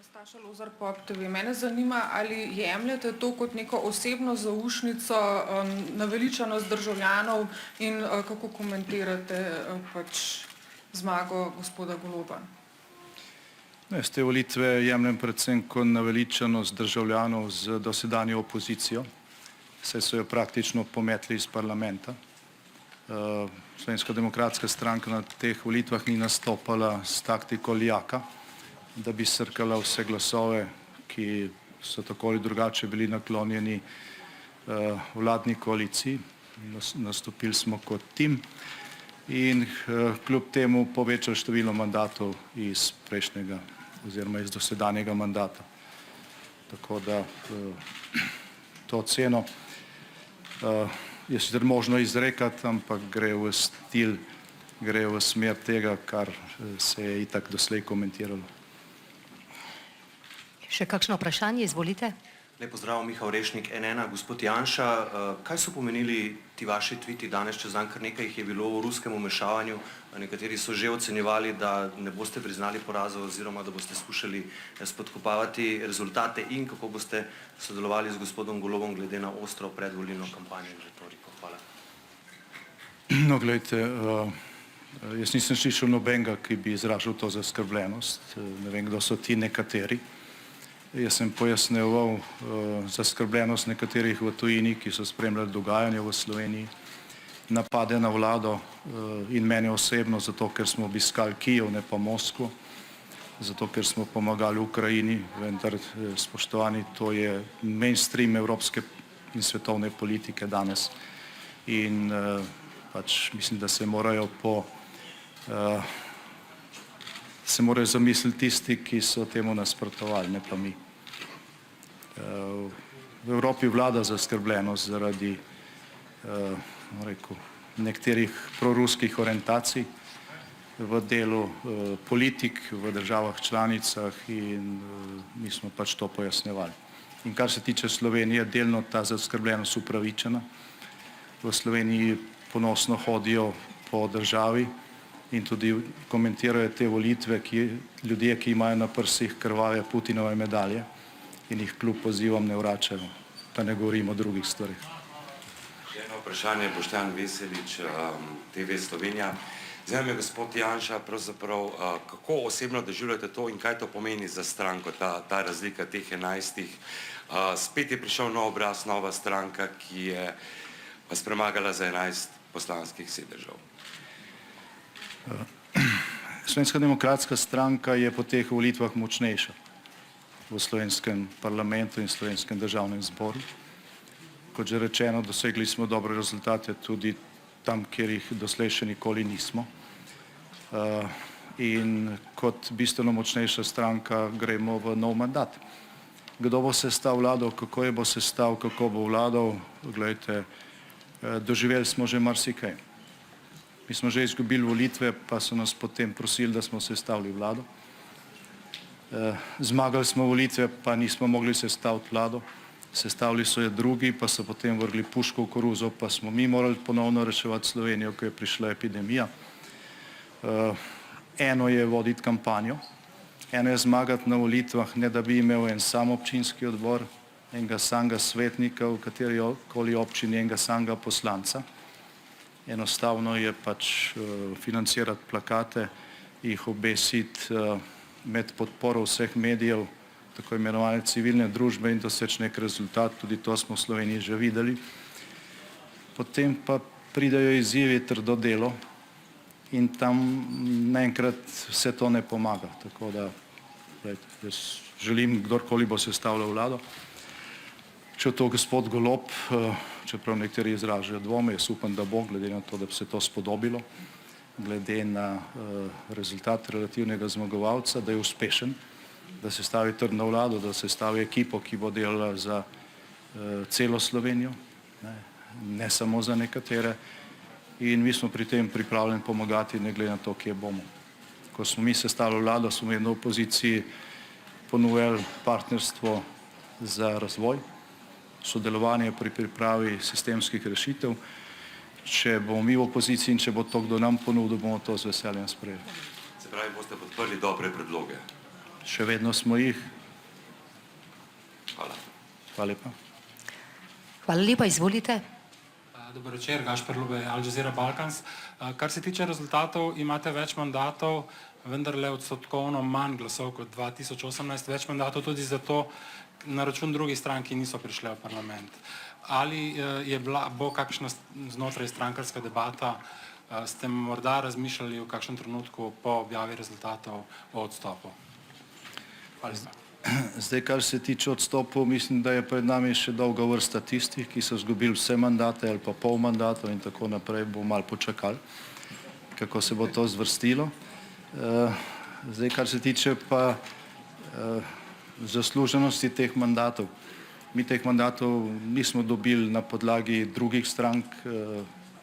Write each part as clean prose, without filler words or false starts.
Staša Lozar, POP TV. Mene zanima, ali jemljete to kot neko osebno zaušnico, naveličanost državljanov in kako komentirate zmago gospoda Goloba? Jaz te volitve jemljem predvsem kot naveličanost državljanov z dosedanjo opozicijo, saj so jo praktično pometli iz parlamenta. Slovenska demokratska stranka na teh volitvah ni nastopala s taktiko lijaka, da bi srkala vse glasove, ki so tako ali drugače bili naklonjeni vladni koaliciji. Nastopili smo kot tim in kljub temu povečali število mandatov iz prejšnjega oziroma iz dosedanjega mandata. Tako da to oceno je sicer možno izrekati, ampak gre v stil, gre v smer tega, kar se je itak doslej komentiralo. Še kakšno vprašanje, izvolite. Lep pozdrav, Miha Orešnik, N1. Gospod Janša, kaj so pomenili ti vaši tviti danes čez dan? Kar nekaj jih je bilo o ruskem vmešavanju. Nekateri so že ocenjevali, da ne boste priznali porazov oziroma da boste skušali spodkopavati rezultate in kako boste sodelovali z gospodom Golobom glede na ostro predvolilno kampanjo in retoriko. Hvala. No, gledajte, jaz nisem slišal nobenega, ki bi izražal to zaskrbljenost. Ne vem, kdo so ti nekateri. Jaz sem pojasnjeval zaskrbljenost nekaterih v tujini, ki so spremljali dogajanje v Sloveniji, napade na vlado in mene osebno, zato ker smo obiskali Kijev, ne pa Moskvo, zato ker smo pomagali Ukrajini, vendar, spoštovani, to je mainstream evropske in svetovne politike danes. In mislim, da se morajo zamisliti tisti, ki so temu nasprotovali, ne pa mi. V Evropi vlada zaskrbljenost zaradi nekaterih proruskih orientacij v delu politik v državah članicah in mi smo pač to pojasnjevali. In kar se tiče Slovenije, delno ta zaskrbljenost upravičena. V Sloveniji ponosno hodijo po državi in tudi komentirajo te volitve ljudje, ki imajo na prsih krvave Putinove medalje in jih kljub pozivom ne vračajo, pa ne govorim o drugih stvarih. Eno vprašanje, Boštjan Veselič, TV Slovenija. Zdaj me, gospod Janša, pravzaprav, kako osebno doživljate to in kaj to pomeni za stranko, ta razlika teh 11. Spet je prišel nov obraz, nova stranka, ki je vas premagala za 11 poslanskih sedežev. Slovenska demokratska stranka je po teh volitvah močnejša v slovenskem parlamentu in slovenskem državnem zboru. Kot že rečeno, dosegli smo dobre rezultate tudi tam, kjer jih doslej še nikoli nismo. In kot bistveno močnejša stranka gremo v nov mandat. Kdo bo sestal vlado, kako je bo sestal, kako bo vladal, gledajte, doživeli smo že marsikaj. Mi smo že izgubili volitve, pa so nas potem prosili, da smo sestavili vlado. Zmagali smo volitve, pa nismo mogli sestaviti vlado. Sestavili so jo drugi, pa so potem vrgli puško v koruzo, pa smo mi morali ponovno reševati Slovenijo, ko je prišla epidemija. Eno je voditi kampanjo, eno je zmagati na volitvah, ne da bi imel en sam občinski odbor, enega samega svetnika v katerikoli občini, enega samega poslanca. Enostavno je pač financirati plakate, jih obesiti med podporo vseh medijev, tako imenovane civilne družbe in doseči nek rezultat, tudi to smo v Sloveniji že videli. Potem pa pridejo izzivi, trdo delo in tam naenkrat vse to ne pomaga. Tako da jaz želim, kdorkoli bo sestavljal vlado, če to gospod Golob, čeprav nekateri izražajo dvome, jaz upam, da bo, glede na to, da bi se to spodobilo, glede na rezultat relativnega zmagovalca, da je uspešen, da se stavi trdno vlado, da se stavi ekipo, ki bo delala za celo Slovenijo, ne samo za nekatere. In mi smo pri tem pripravljeni pomagati, ne glede na to, kje bomo. Ko smo mi sestavili vlado, smo v opoziciji ponujali partnerstvo za razvoj, sodelovanje pri pripravi sistemskih rešitev. Če bomo mi v opoziciji in če bo to kdo nam ponudil, bomo to z veseljem sprejeli. Se pravi, boste podprli dobre predloge? Še vedno smo jih. Hvala. Hvala lepa. Hvala lepa, izvolite. Dober večer, Gašper Lube, Al Jazeera Balkans. Kar se tiče rezultatov, imate več mandatov, vendarle odstotkovno manj glasov kot 2018, več mandatov tudi zato na račun drugih strank, ki niso prišle v parlament. Ali bo kakšna znotraj strankarska debata, ste morda razmišljali v kakšnem trenutku po objavi rezultatov o odstopu? Hvala lepa. Zdaj, kar se tiče odstopov, mislim, da je pred nami še dolga vrsta tistih, ki so izgubili vse mandate ali pa pol mandatov in tako naprej, bo malo počakali, kako se bo to zvrstilo. Zdaj, kar se tiče pa zasluženosti teh mandatov. Mi teh mandatov nismo dobili na podlagi drugih strank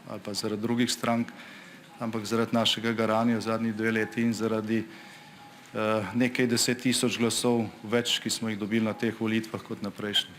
ali pa zaradi drugih strank, ampak zaradi našega garanja zadnjih 2 leti in zaradi nekaj 10 tisoč glasov več, ki smo jih dobili na teh volitvah kot na prejšnjih.